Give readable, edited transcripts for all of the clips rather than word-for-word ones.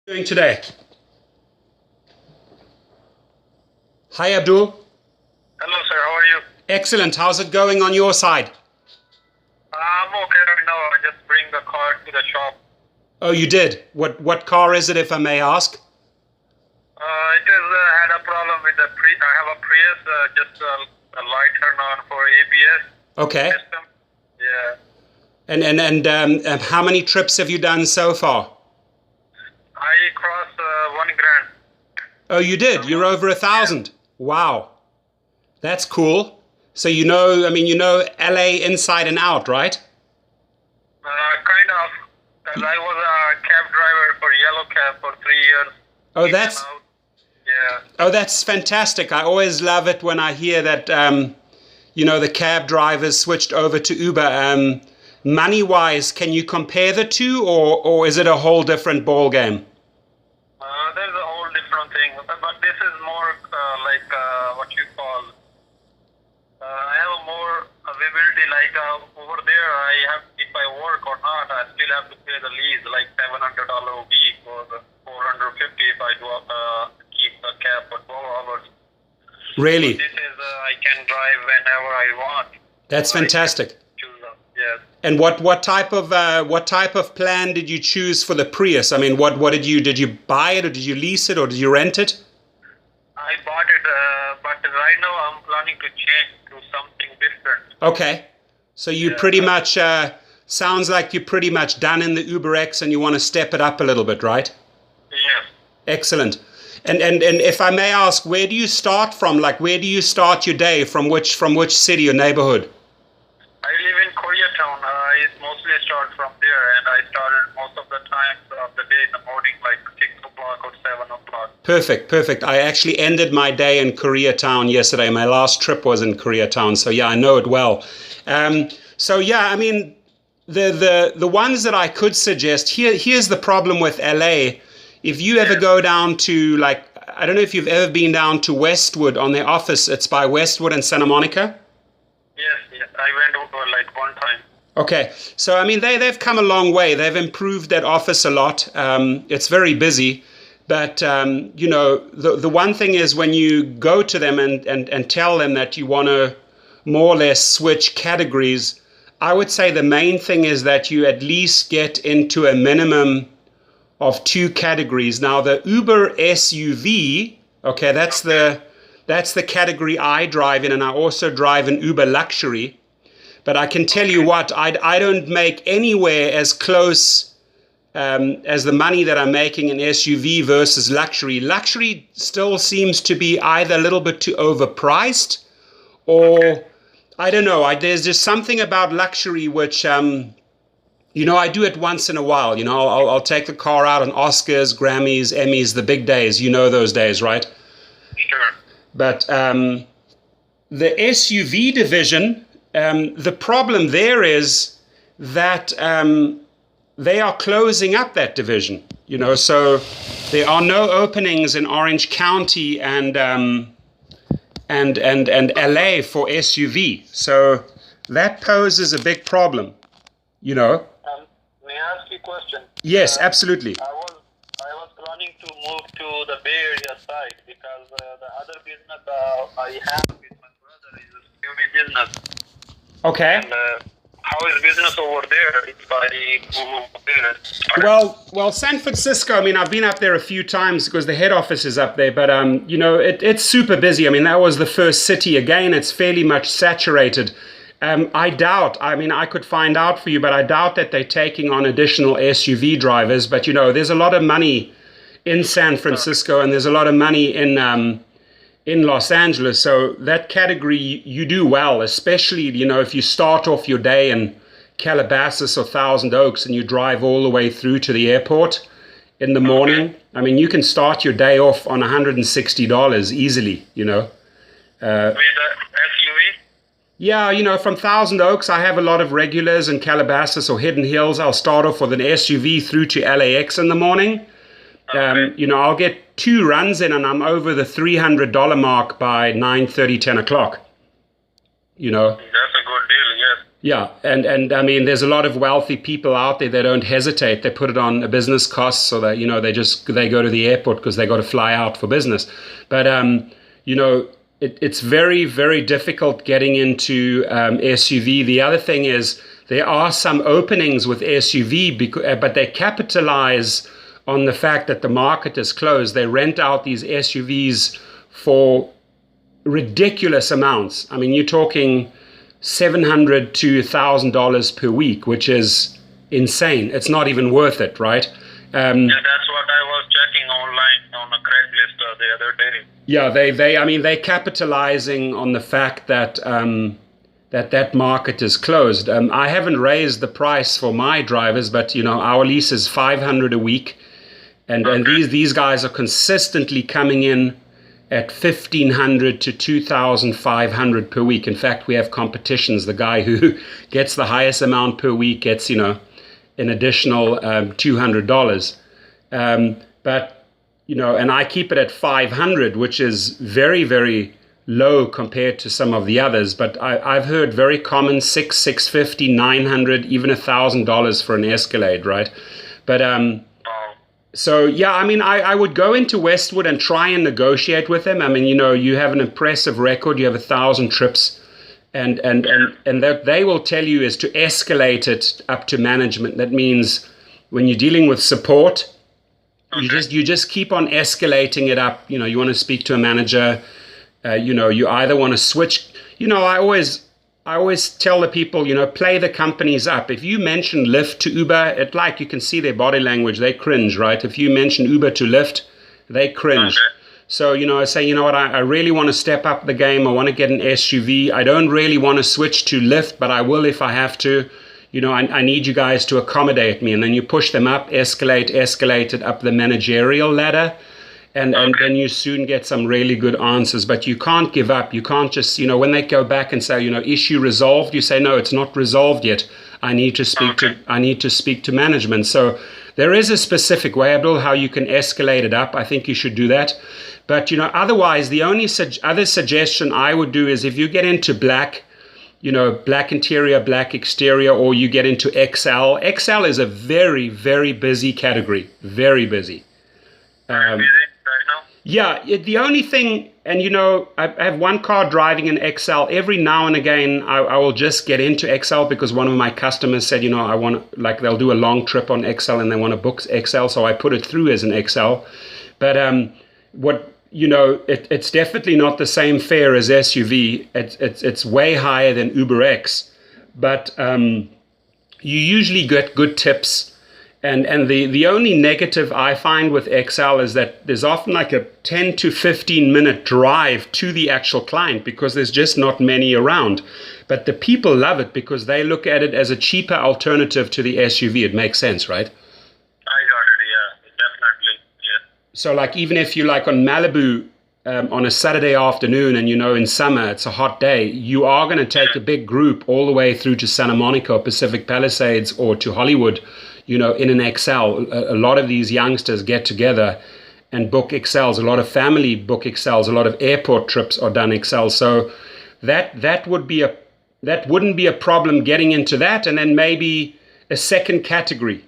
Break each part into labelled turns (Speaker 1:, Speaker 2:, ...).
Speaker 1: Doing today? Hi, Abdul.
Speaker 2: Hello, sir. How are you?
Speaker 1: Excellent. How's it going on your side?
Speaker 2: I'm okay right now. I just bring the car to the shop.
Speaker 1: Oh, you did? What car is it, if I may ask?
Speaker 2: It is had a problem with the I have a Prius, just a light turn on for ABS
Speaker 1: Okay.
Speaker 2: system. Yeah.
Speaker 1: And how many trips have you done so far?
Speaker 2: I crossed 1 grand.
Speaker 1: Oh, you did? You're over 1,000. Wow. That's cool. So you know LA inside and out, right?
Speaker 2: Kind of. Because I was a cab driver for Yellow Cab for 3 years.
Speaker 1: Oh,
Speaker 2: In
Speaker 1: that's
Speaker 2: and out. Yeah.
Speaker 1: oh, that's fantastic. I always love it when I hear that the cab drivers switched over to Uber. Money-wise, can you compare the two, or is it a whole different ball game?
Speaker 2: There's a whole different thing. But this is more like what you call. I have more availability. Like over there, I have, if I work or not, I still have to pay the lease, like $700 a week or $450 if I do keep the cab for 12 hours.
Speaker 1: Really?
Speaker 2: So this is I can drive whenever I want.
Speaker 1: That's
Speaker 2: So I can
Speaker 1: fantastic.
Speaker 2: choose them. Yes.
Speaker 1: And what type of plan did you choose for the Prius? I mean, what did you buy it, or did you lease it, or did you rent it?
Speaker 2: I bought it, but right now I'm planning to change to something different.
Speaker 1: Okay, so you pretty much sounds like you're pretty much done in the UberX, and you want to step it up a little bit, right?
Speaker 2: Yes.
Speaker 1: Excellent. And if I may ask, where do you start from? Like, where do you start your day? From which city or neighborhood?
Speaker 2: I live in Koreatown. I mostly start from there, and I started most of the times of the day in the morning, like 6 o'clock or 7 o'clock.
Speaker 1: Perfect. I actually ended my day in Koreatown yesterday. My last trip was in Koreatown, so yeah, I know it well. So yeah, I mean, the ones that I could suggest, here's the problem with LA. If you ever go down to, like, I don't know if you've ever been down to Westwood on their office. It's by Westwood and Santa Monica.
Speaker 2: Yes. I went over like one time.
Speaker 1: Okay, so I mean they've come a long way. They've improved that office a lot. It's very busy, but the one thing is, when you go to them and tell them that you want to more or less switch categories, I would say the main thing is that you at least get into a minimum of 2 categories. Now the Uber SUV, okay, that's the category I drive in, and I also drive an Uber Luxury. But I can tell you what, I don't make anywhere as close as the money that I'm making in SUV versus luxury. Luxury still seems to be either a little bit too overpriced, or I don't know. There's just something about luxury which, I do it once in a while. I'll take the car out on Oscars, Grammys, Emmys, the big days. You know those days, right?
Speaker 2: Sure.
Speaker 1: But the SUV division, the problem there is that they are closing up that division. So there are no openings in Orange County and LA for SUV. So that poses a big problem.
Speaker 2: May I ask you a question?
Speaker 1: Yes, absolutely.
Speaker 2: I was planning to move to the Bay Area side because the other business I have with my brother is a security business.
Speaker 1: Okay.
Speaker 2: And how is business over there if I move there?
Speaker 1: Well, San Francisco, I mean, I've been up there a few times because the head office is up there, but it's super busy. I mean, that was the first city. Again, it's fairly much saturated. I doubt, I mean, I could find out for you, but I doubt that they're taking on additional SUV drivers. But, there's a lot of money in San Francisco, and there's a lot of money in Los Angeles. So that category, you do well, especially, if you start off your day in Calabasas or Thousand Oaks and you drive all the way through to the airport in the morning. I mean, you can start your day off on $160 easily,
Speaker 2: With the SUV?
Speaker 1: Yeah, from Thousand Oaks, I have a lot of regulars in Calabasas or Hidden Hills. I'll start off with an SUV through to LAX in the morning. I'll get 2 runs in, and I'm over the $300 mark by 9:30, 10 o'clock.
Speaker 2: That's a good deal, yes.
Speaker 1: Yeah, and I mean, there's a lot of wealthy people out there that don't hesitate. They put it on a business cost, so that they go to the airport because they got to fly out for business. But it's very, very difficult getting into SUV. The other thing is there are some openings with SUV, but they capitalize on the fact that the market is closed. They rent out these SUVs for ridiculous amounts. I mean, you're talking $700 to $1,000 per week, which is insane. It's not even worth it, right?
Speaker 2: Yeah, that's what I was checking online on a Craigslist the other day.
Speaker 1: Yeah, they're capitalizing on the fact that that market is closed. I haven't raised the price for my drivers, but our lease is $500 a week, and these guys are consistently coming in at $1,500 to $2,500 per week. In fact, we have competitions. The guy who gets the highest amount per week gets, an additional $200. But, and I keep it at $500, which is very, very low compared to some of the others. But I've heard very common $650, $900, even $1,000 for an Escalade, right? But so, yeah, I mean, I would go into Westwood and try and negotiate with them. I mean, you have an impressive record. You have 1,000 trips. And that they will tell you is to escalate it up to management. That means when you're dealing with support, you just keep on escalating it up. You want to speak to a manager. You either want to switch. I always tell the people, play the companies up. If you mention Lyft to Uber, you can see their body language. They cringe, right? If you mention Uber to Lyft, they cringe. Okay. So, I say, what, I really want to step up the game. I want to get an SUV. I don't really want to switch to Lyft, but I will if I have to. I need you guys to accommodate me. And then you push them up, escalate it up the managerial ladder. And then you soon get some really good answers, but you can't give up. You can't just, when they go back and say, issue resolved, you say, no, it's not resolved yet. I need to speak to management. So there is a specific way, Abdul, how you can escalate it up. I think you should do that. But, otherwise, the only other suggestion I would do is if you get into black, black interior, black exterior, or you get into XL. XL is a very, very busy category. Very busy. Yeah, the only thing, and I have one car driving an XL. Every now and again, I will just get into XL because one of my customers said, I want to, they'll do a long trip on XL and they want to book XL, so I put it through as an XL. But it's definitely not the same fare as SUV. It's way higher than UberX, but you usually get good tips. And the only negative I find with XL is that there's often a 10 to 15 minute drive to the actual client because there's just not many around. But the people love it because they look at it as a cheaper alternative to the SUV. It makes sense, right?
Speaker 2: I got it, yeah, definitely, yeah.
Speaker 1: So even if you on Malibu on a Saturday afternoon and in summer, it's a hot day, you are going to take a big group all the way through to Santa Monica or Pacific Palisades or to Hollywood, in an XL. A lot of these youngsters get together and book XLs. A lot of family book XLs. A lot of airport trips are done XL. So that wouldn't be a problem getting into that. And then maybe a second category,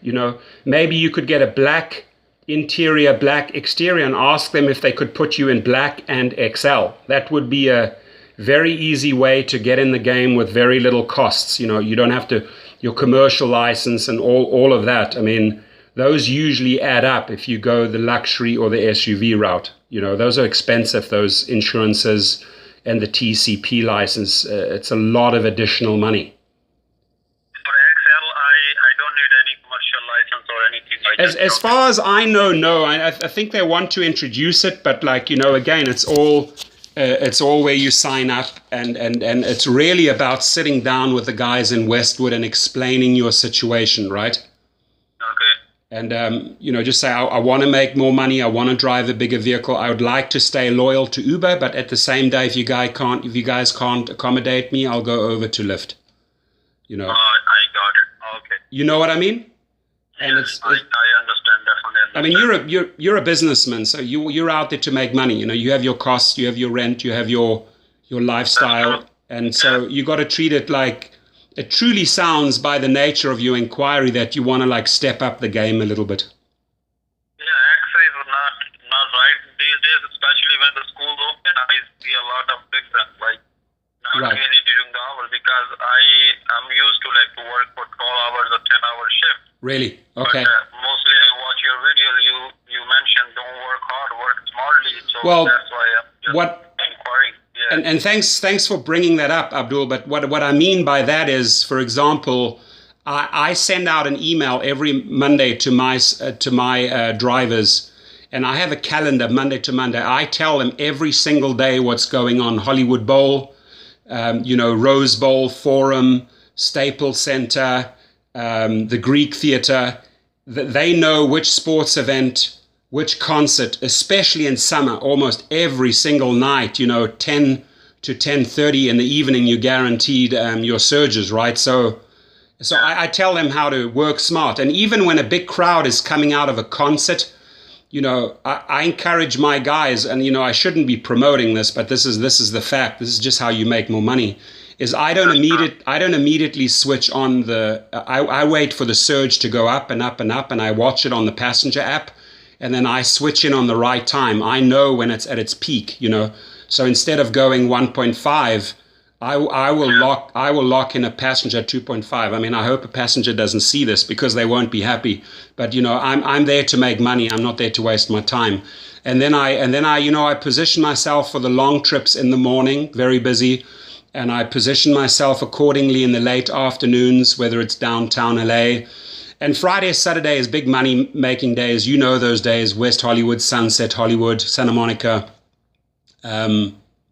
Speaker 1: maybe you could get a black interior, black exterior and ask them if they could put you in black and XL. That would be a very easy way to get in the game with very little costs. You don't have to, your commercial license and all of that. I mean, those usually add up if you go the luxury or the SUV route. Those are expensive, those insurances and the TCP license. It's a lot of additional money.
Speaker 2: For XL, I don't need any commercial license or anything.
Speaker 1: As far as I know, no. I think they want to introduce it, but again, it's all where you sign up, and it's really about sitting down with the guys in Westwood and explaining your situation, right?
Speaker 2: Okay.
Speaker 1: And just say, I want to make more money. I want to drive a bigger vehicle. I would like to stay loyal to Uber, but at the same day, if you guys can't accommodate me, I'll go over to Lyft.
Speaker 2: I got it. Okay.
Speaker 1: You know what I mean? And
Speaker 2: yes, I understand, definitely.
Speaker 1: I mean, you're a businessman, so you're out there to make money. You have your costs, you have your rent, you have your lifestyle, and so you got to treat it like it truly sounds by the nature of your inquiry that you want to like step up the game a little bit.
Speaker 2: Yeah, actually, it's not right these days, especially when the schools open. I see a lot of difference, like not
Speaker 1: Right.
Speaker 2: really during the hours, because I'm used to like to work for 12 hours or 10-hour shift.
Speaker 1: Really? Okay.
Speaker 2: But mostly I watch your videos. You mentioned don't work hard, work smartly. So
Speaker 1: Well,
Speaker 2: that's why I'm just inquiring. Yeah.
Speaker 1: And thanks for bringing that up, Abdul. But what I mean by that is, for example, I send out an email every Monday to my drivers, and I have a calendar Monday to Monday. I tell them every single day what's going on: Hollywood Bowl, Rose Bowl, Forum, Staples Center, the Greek Theater. They know which sports event, which concert, especially in summer, almost every single night, 10 to 10:30 in the evening, you're guaranteed your surges, right? So I tell them how to work smart. And even when a big crowd is coming out of a concert, I encourage my guys, and, I shouldn't be promoting this, but this is the fact. This is just how you make more money. Is I don't immediately switch on I wait for the surge to go up and up and up, and I watch it on the passenger app, and then I switch in on the right time. I know when it's at its peak, So instead of going 1.5, I will lock in a passenger 2.5. I mean, I hope a passenger doesn't see this because they won't be happy. But I'm there to make money. I'm not there to waste my time. And then I position myself for the long trips in the morning, very busy. And I position myself accordingly in the late afternoons, whether it's downtown LA. And Friday, Saturday is big money making days. Those days: West Hollywood, Sunset Hollywood, Santa Monica.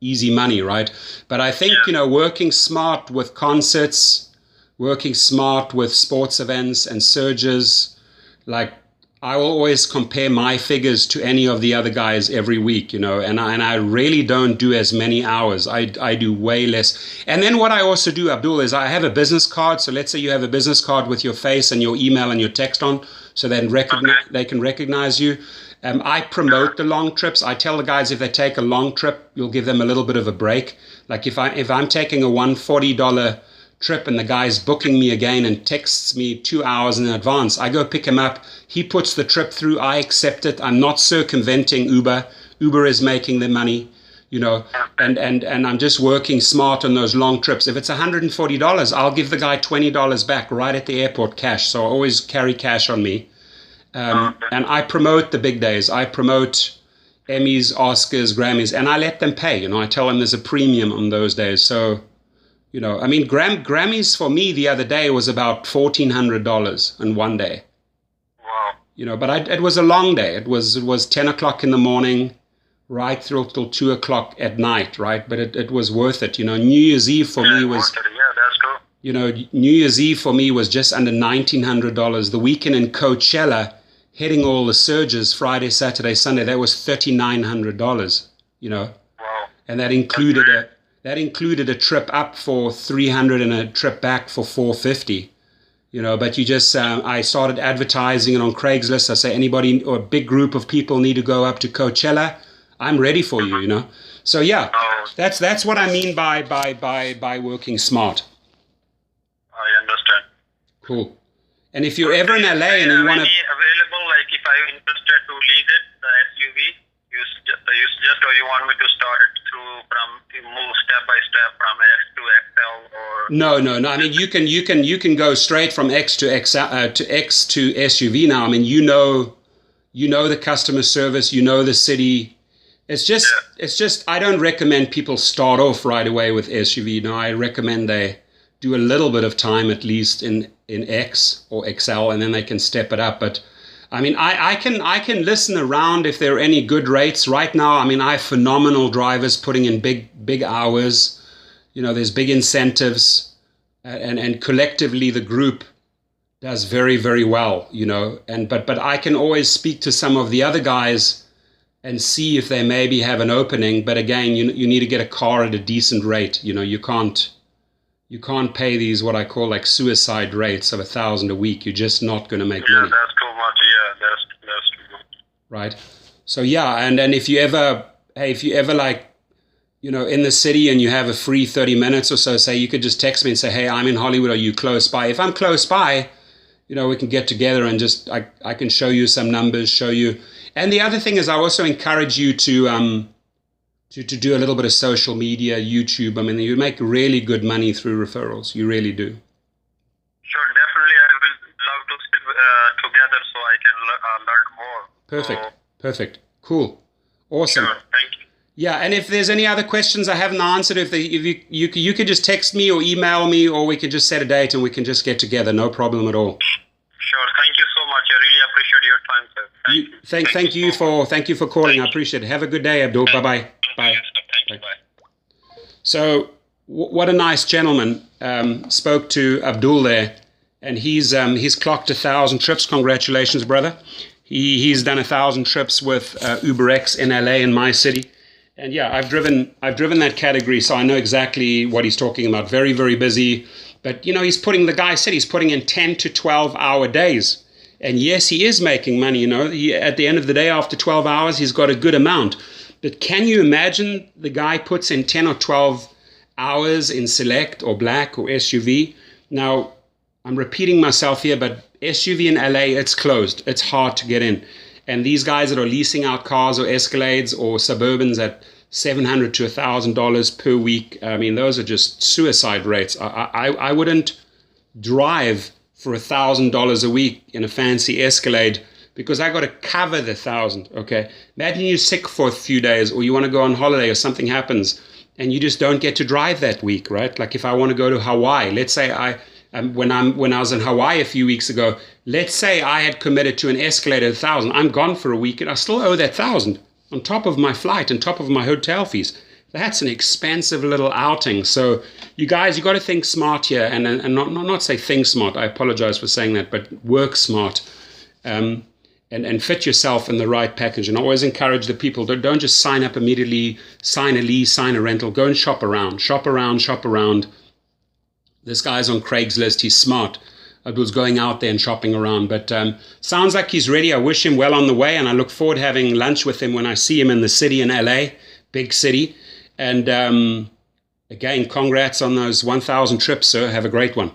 Speaker 1: Easy money, right? But I think, working smart with concerts, working smart with sports events and surges, like I will always compare my figures to any of the other guys every week, and I really don't do as many hours. I do way less. And then what I also do, Abdul, is I have a business card. So let's say you have a business card with your face and your email and your text on, so then they can recognize you. I promote the long trips. I tell the guys if they take a long trip, you'll give them a little bit of a break. Like if I'm taking a $140 trip and the guy's booking me again and texts me 2 hours in advance, I go pick him up. He puts the trip through. I accept it. I'm not circumventing Uber. Uber is making the money, and I'm just working smart on those long trips. If it's $140, I'll give the guy $20 back right at the airport cash. So I always carry cash on me. And I promote the big days. I promote Emmys, Oscars, Grammys, and I let them pay. I tell them there's a premium on those days. So, I mean, Grammys for me the other day was about $1,400 in one day.
Speaker 2: Wow.
Speaker 1: But it was a long day. It was 10 o'clock in the morning, right through till 2 o'clock at night, right? But it was worth it. New Year's Eve for me was.
Speaker 2: Yeah, that's true.
Speaker 1: New Year's Eve for me was just under $1,900. The weekend in Coachella, hitting all the surges, Friday, Saturday, Sunday, that was $3,900, Wow. And that included a trip up for $300 and a trip back for $450, but you just, I started advertising it on Craigslist. I say, anybody or a big group of people need to go up to Coachella, I'm ready for you, So yeah, that's what I mean by working smart.
Speaker 2: I understand.
Speaker 1: Cool. And if you're ever in LA and you want to...
Speaker 2: available, like if I'm interested to lead it, the SUV, you suggest, or you want me to start it move step by step from X to XL, or... No. I mean, you can go straight from X to X to SUV now. I mean, you know the customer service, the city. It's just I don't recommend people start off right away with SUV. No, I recommend they do a little bit of time at least in X or XL, and then they can step it up. But I mean, I can listen around if there are any good rates right now. I mean, I have phenomenal drivers putting in big hours. There's big incentives, and collectively the group does very, very well. But I can always speak to some of the other guys and see if they maybe have an opening. But again, you need to get a car at a decent rate. You can't pay these what I call like suicide rates of $1,000 a week. You're just not going to make money. Yeah, that's too much. Yeah, that's too much.
Speaker 1: Right. So yeah, and if you ever like, in the city and you have a free 30 minutes or so, say you could just text me and say, hey, I'm in Hollywood. Are you close by? If I'm close by, we can get together and just, I can show you some numbers, show you. And the other thing is I also encourage you to do a little bit of social media, YouTube. I mean, you make really good money through referrals. You really do.
Speaker 2: Sure, definitely. I will love to sit together so I can learn more.
Speaker 1: Perfect. Cool. Awesome.
Speaker 2: Sure, thank you.
Speaker 1: Yeah, and if there's any other questions I haven't answered, if you could just text me or email me, or we could just set a date and we can just get together. No problem at all.
Speaker 2: Sure. Thank you so much. I really appreciate your time, sir.
Speaker 1: Thank you for calling. I appreciate it. Have a good day, Abdul. Bye-bye. Bye.
Speaker 2: Thank you. Bye.
Speaker 1: So what a nice gentleman. Spoke to Abdul there, and he's clocked 1,000 trips. Congratulations, brother. He's done 1,000 trips with UberX in LA, in my city. And yeah, I've driven that category, so I know exactly what he's talking about. Very, very busy. But, he's putting in 10 to 12 hour days. And yes, he is making money, at the end of the day, after 12 hours, he's got a good amount. But can you imagine the guy puts in 10 or 12 hours in Select or Black or SUV? Now, I'm repeating myself here, but SUV in LA, it's closed. It's hard to get in. And these guys that are leasing out cars or Escalades or Suburbans at $700 to $1,000 per week, I mean, those are just suicide rates. I wouldn't drive for $1,000 a week in a fancy Escalade because I got to cover the 1,000. Okay, imagine you're sick for a few days, or you want to go on holiday, or something happens, and you just don't get to drive that week, right? Like if I want to go to Hawaii, let's say when I was in Hawaii a few weeks ago, let's say I had committed to an Escalade at 1,000. I'm gone for a week, and I still owe that 1,000 on top of my flight, on top of my hotel fees. That's an expensive little outing. So you guys, you got to think smart here, and not say think smart. I apologize for saying that, but work smart. And fit yourself in the right package. And I always encourage the people, don't just sign up immediately, sign a lease, sign a rental. Go and shop around. This guy's on Craigslist. He's smart. Abdul's going out there and shopping around. But sounds like he's ready. I wish him well on the way. And I look forward to having lunch with him when I see him in the city in LA, big city. And again, congrats on those 1,000 trips, sir. Have a great one.